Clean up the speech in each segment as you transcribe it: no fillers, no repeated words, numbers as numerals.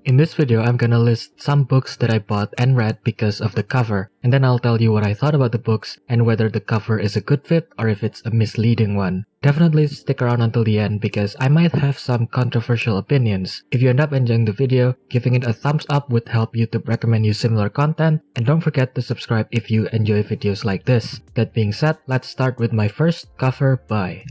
In this video, I'm gonna list some books that I bought and read because of the cover, and then I'll tell you what I thought about the books and whether the cover is a good fit or if it's a misleading one. Definitely stick around until the end because I might have some controversial opinions. If you end up enjoying the video, giving it a thumbs up would help YouTube recommend you similar content, and don't forget to subscribe if you enjoy videos like this. That being said, let's start with my first cover buy.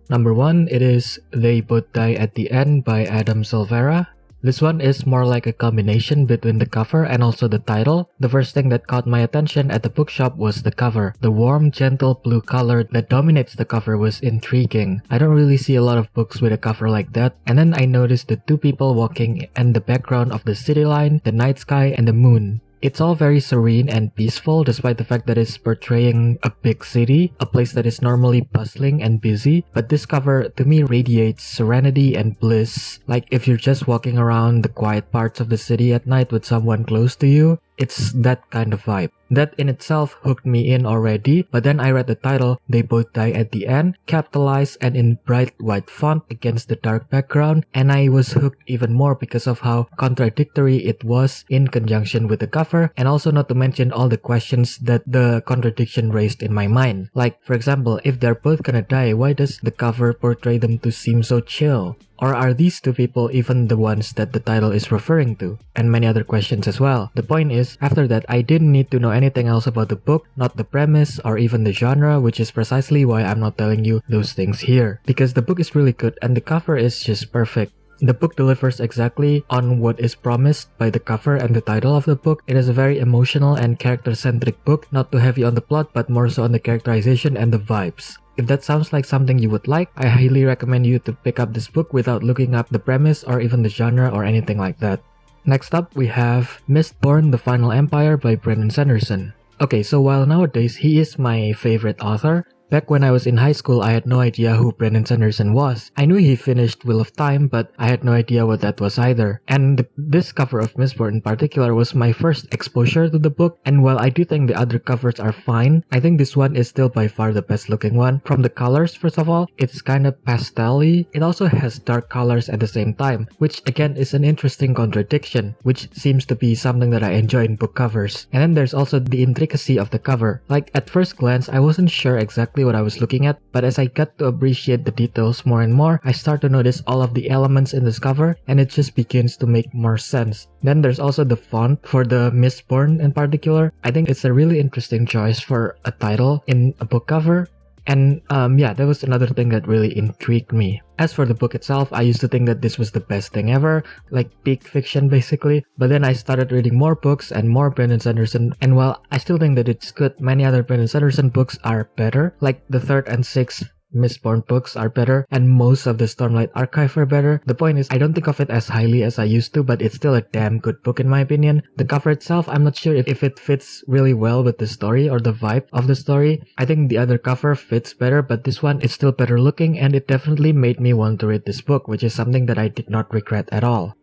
Number 1, it is They Both Die at the End by Adam Silvera. This one is more like a combination between the cover and also the title. The first thing that caught my attention at the bookshop was the cover. The warm, gentle blue color that dominates the cover was intriguing. I don't really see a lot of books with a cover like that. And then I noticed the two people walking and the background of the city line, the night sky, and the moon. It's all very serene and peaceful despite the fact that it's portraying a big city, a place that is normally bustling and busy, but this cover to me radiates serenity and bliss. Like if you're just walking around the quiet parts of the city at night with someone close to you, it's that kind of vibe. That in itself hooked me in already, but then I read the title, They Both Die at the End, capitalized and in bright white font against the dark background, and I was hooked even more because of how contradictory it was in conjunction with the cover, and also not to mention all the questions that the contradiction raised in my mind. Like, for example, if they're both gonna die, why does the cover portray them to seem so chill? Or are these two people even the ones that the title is referring to? And many other questions as well. The point is, after that, I didn't need to know anything else about the book, not the premise or even the genre, which is precisely why I'm not telling you those things here. Because the book is really good and the cover is just perfect. The book delivers exactly on what is promised by the cover and the title of the book. It is a very emotional and character-centric book, not too heavy on the plot but more so on the characterization and the vibes. If that sounds like something you would like, I highly recommend you to pick up this book without looking up the premise or even the genre or anything like that. Next up, we have Mistborn: The Final Empire by Sanderson. Okay, so while nowadays he is my favorite author, back when I was in high school, I had no idea who Sanderson was. I knew he finished Wheel of Time, but I had no idea what that was either. And this cover of Mistborn in particular was my first exposure to the book, and while I do think the other covers are fine, I think this one is still by far the best looking one. From the colors, first of all, it's kind of pastel-y. It also has dark colors at the same time, which again is an interesting contradiction, which seems to be something that I enjoy in book covers. And then there's also the intricacy of the cover. Like at first glance, I wasn't sure exactly what I was looking at, but as I got to appreciate the details more and more, I start to notice all of the elements in this cover, and it just begins to make more sense. Then there's also the font for the Mistborn in particular. I think it's a really interesting choice for a title in a book cover. And yeah, that was another thing that really intrigued me. As for the book itself, I used to think that this was the best thing ever, like peak fiction basically. But then I started reading more books and more Sanderson, and while I still think that it's good, many other Sanderson books are better. Like the 3rd and 6th Mistborn books are better, and most of the Stormlight Archive are better. The point is, I don't think of it as highly as I used to, but it's still a damn good book in my opinion. The cover itself, I'm not sure if it fits really well with the story or the vibe of the story. I think the other cover fits better, but this one is still better looking, and it definitely made me want to read this book, which is something that I did not regret at all.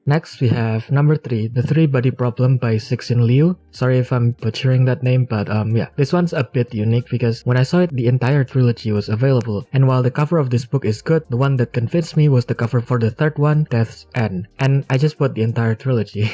Next, we have number 3, The Three-Body Problem by Cixin Liu. Sorry if I'm butchering that name, but yeah. This one's a bit unique because when I saw it, the entire trilogy was available. And while the cover of this book is good, the one that convinced me was the cover for the 3rd one, Death's End. And I just bought the entire trilogy.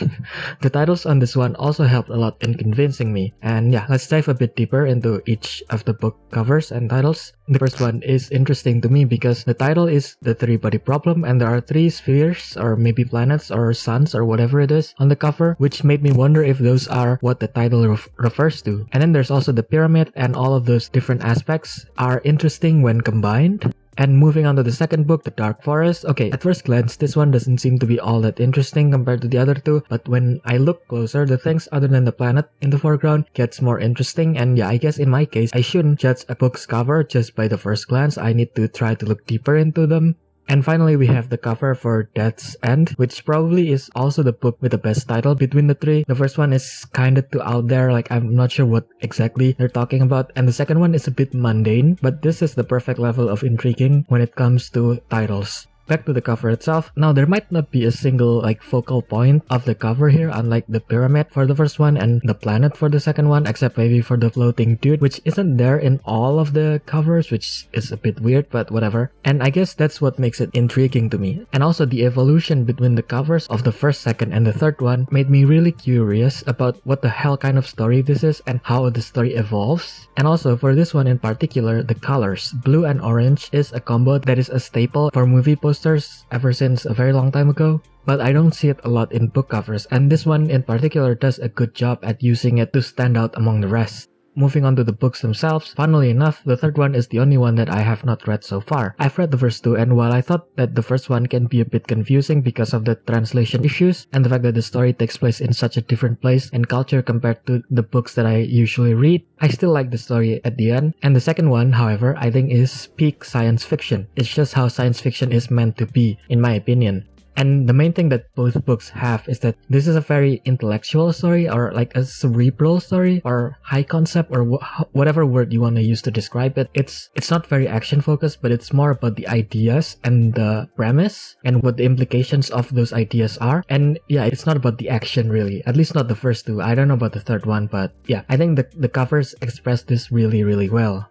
The titles on this one also helped a lot in convincing me. And yeah, let's dive a bit deeper into each of the book covers and titles. The first one is interesting to me because the title is The Three-Body Problem, and there are 3 spheres or maybe planets or suns or whatever it is on the cover, which made me wonder if those are what the title refers to. And then there's also the pyramid, and all of those different aspects are interesting when combined. And moving on to the second book, The Dark Forest. Okay, at first glance, this one doesn't seem to be all that interesting compared to the other two, but when I look closer, the things other than the planet in the foreground gets more interesting. And yeah, I guess in my case, I shouldn't judge a book's cover just by the first glance. I need to try to look deeper into them. And finally, we have the cover for Death's End, which probably is also the book with the best title between the 3. The first one is kinda too out there, like I'm not sure what exactly they're talking about, and the second one is a bit mundane, but this is the perfect level of intriguing when it comes to titles. back to the cover itself. Now there might not be a single like focal point of the cover here, unlike the pyramid for the first one and the planet for the second one, except maybe for the floating dude, which isn't there in all of the covers, which is a bit weird, but whatever. And I guess that's what makes it intriguing to me. And also the evolution between the covers of the first, second, and the third one made me really curious about what the hell kind of story this is and how the story evolves. And also for this one in particular, the colors, blue and orange, is a combo that is a staple for movie posters ever since a very long time ago. But I don't see it a lot in book covers, and this one in particular does a good job at using it to stand out among the rest. Moving on to the books themselves, funnily enough, the third one is the only one that I have not read so far. I've read the first two, and while I thought that the first one can be a bit confusing because of the translation issues and the fact that the story takes place in such a different place and culture compared to the books that I usually read, I still like the story at the end. And the second one, however, I think is peak science fiction. It's just how science fiction is meant to be, in my opinion. And the main thing that both books have is that this is a very intellectual story, or like a cerebral story, or high concept, or whatever word you want to use to describe it. It's not very action focused, but it's more about the ideas and the premise and what the implications of those ideas are. And yeah, it's not about the action really, at least not the first two. I don't know about the third one, but yeah, I think the covers express this really, really well.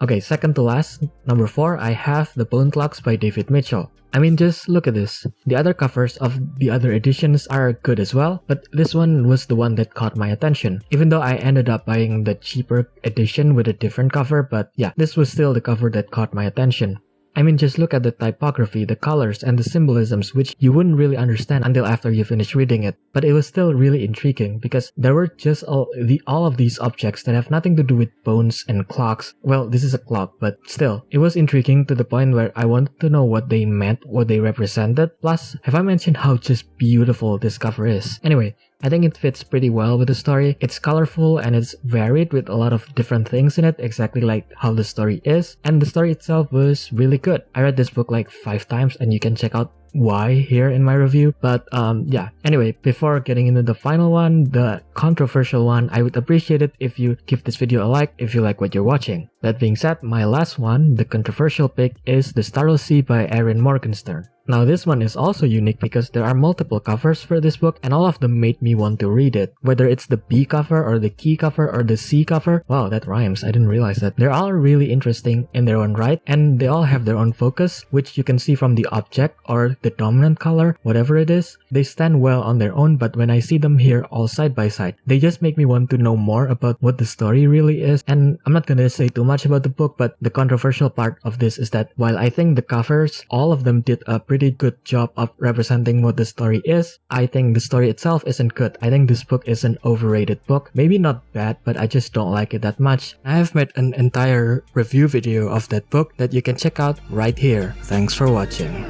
Okay, second to last, number 4, I have The Bone Clocks by David Mitchell. I mean, just look at this. The other covers of the other editions are good as well, but this one was the one that caught my attention. Even though I ended up buying the cheaper edition with a different cover, but yeah, this was still the cover that caught my attention. I mean, just look at the typography, the colors, and the symbolisms, which you wouldn't really understand until after you finish reading it. But it was still really intriguing because there were just all of these objects that have nothing to do with bones and clocks. Well, this is a clock, but still, it was intriguing to the point where I wanted to know what they meant, what they represented. Plus, have I mentioned how just beautiful this cover is? Anyway, I think it fits pretty well with the story. It's colorful and it's varied with a lot of different things in it, exactly like how the story is. And the story itself was really good. I read this book like 5 times, and you can check out why here in my review. But yeah, anyway, before getting into the final one, the controversial one, I would appreciate it if you give this video a like if you like what you're watching. That being said, my last one, the controversial pick, is The Starless by Erin Morgenstern. Now this one is also unique because there are multiple covers for this book, and all of them made me want to read it. Whether it's the B cover or the key cover or the C cover, wow, that rhymes, I didn't realize that. They're all really interesting in their own right, and they all have their own focus, which you can see from the object or the dominant color, whatever it is. They stand well on their own, but when I see them here all side by side, they just make me want to know more about what the story really is. And I'm not gonna say too much about the book, but the controversial part of this is that while I think the covers, all of them did a pretty good job of representing what the story is, I think the story itself isn't good. I think this book is an overrated book. Maybe not bad, but I just don't like it that much. I have made an entire review video of that book that you can check out right here. Thanks for watching.